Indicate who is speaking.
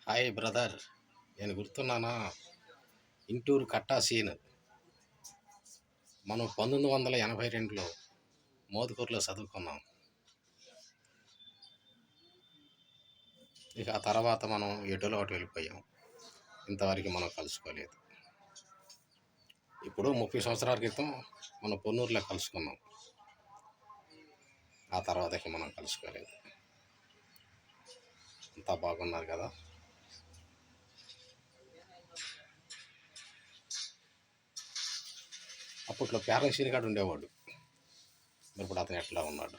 Speaker 1: Hi brother, నేను గుర్తున్నానా? ఇంటూరు కట్టా scene మనం 1982లో మోదుకూరులో చదువుకున్నాం. ఇక ఆ తర్వాత మనం ఎటోలో అటు వెళ్ళిపోయాం. ఇంతవరకు మనం కలుసుకోలేదు. ఇప్పుడు 30 సంవత్సరాల క్రితం మనం పొన్నూరులో కలుసుకున్నాం. ఆ తర్వాతకి మనం కలుసుకోలేదు. అంతా బాగున్నారు కదా? అప్పట్లో పేరంశీని గాడు ఉండేవాడు. మరి ఇప్పుడు అతను ఎట్లా ఉన్నాడు?